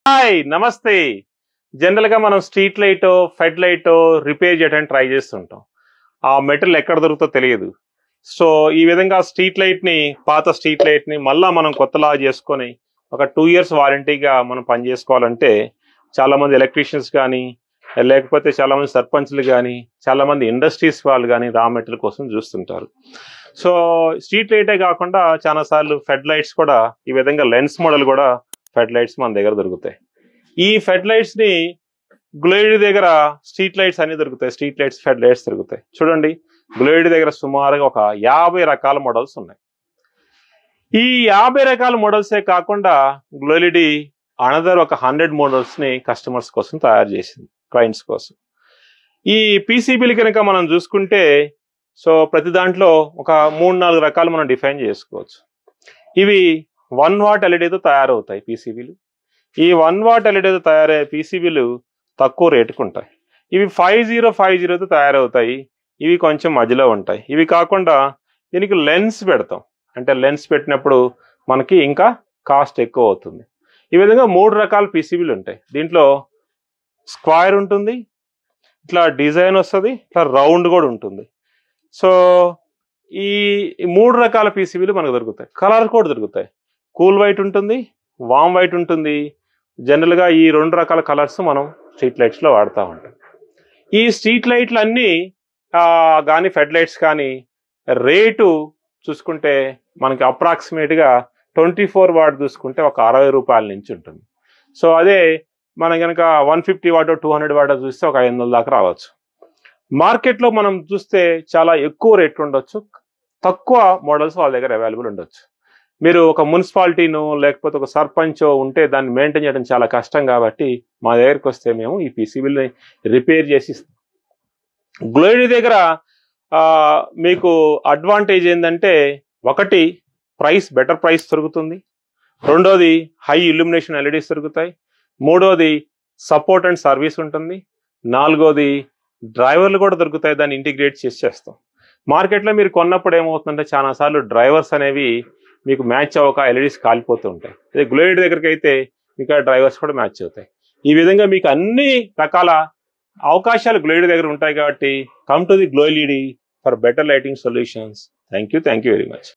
Hi నమస్తే. జనరల్గా మనం street light fed light repair చేయడానికి ట్రై చేస్తుంటాం. ఆ మెటీరియల్ ఎక్కడ దొరుకుతుందో తెలియదు. సో ఈ విధంగా స్ట్రీట్ లైట్ని పాత స్ట్రీట్ లైట్ని మళ్ళీ మనం కొత్తలా చేసుకొని ఒక 2 years వారంటీగా మనం పని చేసుకోవాలంటే చాలామంది ఎలక్ట్రీషియన్స్ కానీ లేకపోతే చాలామంది సర్పంచ్లు కానీ చాలామంది ఇండస్ట్రీస్ వాళ్ళు కానీ రా మెటీరియల్ కోసం చూస్తుంటారు. సో స్ట్రీట్ లైటే కాకుండా చాలాసార్లు ఫెడ్ లైట్స్ కూడా ఈ విధంగా లెన్స్ మోడల్ కూడా ఫెడ్ లైట్స్ మన దగ్గర దొరుకుతాయి. ఈ ఫెడ్ లైట్స్ ని గ్లోయిడ్ దగ్గర స్ట్రీట్ లైట్స్ అన్ని దొరుకుతాయి. స్ట్రీట్ లైట్స్ ఫెడ్ లైట్స్ దొరుకుతాయి. చూడండి, గ్లోయిడ్ దగ్గర సుమారుగా ఒక 50 రకాల మోడల్స్ ఉన్నాయి. ఈ 50 రకాల మోడల్సే కాకుండా గ్లోయిడ్ అనదర్ ఒక 100 మోడల్స్ ని కస్టమర్స్ కోసం తయారు చేసింది, క్లయింట్స్ కోసం. ఈ పీసీబీలు కనుక మనం చూసుకుంటే సో ప్రతి దాంట్లో ఒక 3-4 రకాలు మనం డిఫైన్ చేసుకోవచ్చు. ఇవి 1 watt ఎల్ఈడితో తయారవుతాయి పీసీబీలు. ఈ 1 watt ఎల్ఈడితో తయారయ్యే పీసీబీలు తక్కువ రేటుకు ఉంటాయి. ఇవి 5050తో తయారవుతాయి. ఇవి కొంచెం మధ్యలో ఉంటాయి. ఇవి కాకుండా దీనికి లెన్స్ పెడతాం, అంటే లెన్స్ పెట్టినప్పుడు మనకి ఇంకా కాస్ట్ ఎక్కువ అవుతుంది. ఈ విధంగా 3 రకాల పీసీబీలు ఉంటాయి. దీంట్లో స్క్వేర్ ఉంటుంది, ఇట్లా డిజైన్ వస్తుంది, ఇట్లా రౌండ్ కూడా ఉంటుంది. సో ఈ 3 రకాల పీసీబీలు మనకు దొరుకుతాయి. కలర్ కూడా దొరుకుతాయి. కూల్ వైట్ ఉంటుంది, వామ్ వైట్ ఉంటుంది. జనరల్గా ఈ 2 రకాల కలర్స్ మనం స్ట్రీట్ లైట్స్లో వాడుతూ ఉంటాం. ఈ స్ట్రీట్ లైట్లు అన్నీ కానీ ఫెడ్ లైట్స్ కానీ రేటు చూసుకుంటే మనకి అప్రాక్సిమేట్గా 24 watt చూసుకుంటే ఒక 60 రూపాయల నుంచి ఉంటుంది. సో అదే మనం కనుక 150 watt 200 watt చూస్తే ఒక 500 దాకా రావచ్చు. మార్కెట్లో మనం చూస్తే చాలా ఎక్కువ రేట్లు ఉండొచ్చు, తక్కువ మోడల్స్ వాళ్ళ దగ్గర అవైలబుల్ ఉండొచ్చు. మీరు ఒక మున్సిపాలిటీను లేకపోతే ఒక సర్పంచో ఉంటే దాన్ని మెయింటైన్ చేయడం చాలా కష్టం కాబట్టి మా దగ్గరికి వస్తే మేము ఈ పీసీబీని రిపేర్ చేసి ఇస్తాం. గ్లోయిడ్ దగ్గర మీకు అడ్వాంటేజ్ ఏంటంటే, ఒకటి ప్రైస్, బెటర్ ప్రైస్ దొరుకుతుంది. రెండోది హై ఇల్యూమినేషన్ ఎల్ఈడీస్ దొరుకుతాయి. మూడోది సపోర్ట్ అండ్ సర్వీస్ ఉంటుంది. నాలుగోది డ్రైవర్లు కూడా దొరుకుతాయి, దాన్ని ఇంటిగ్రేట్ చేస్తాం. మార్కెట్లో మీరు కొన్నప్పుడు ఏమవుతుందంటే చాలాసార్లు డ్రైవర్స్ అనేవి మీకు మ్యాచ్ అవ్వక ఎల్ఈడీస్ కాలిపోతూ ఉంటాయి. అదే గ్లోయిడ్ దగ్గరికి అయితే మీకు డ్రైవర్స్ కూడా మ్యాచ్ అవుతాయి. ఈ విధంగా మీకు అన్ని రకాల అవకాశాలు గ్లోయిడ్ దగ్గర ఉంటాయి కాబట్టి come to the Gloid for better lighting solutions. Thank you very much.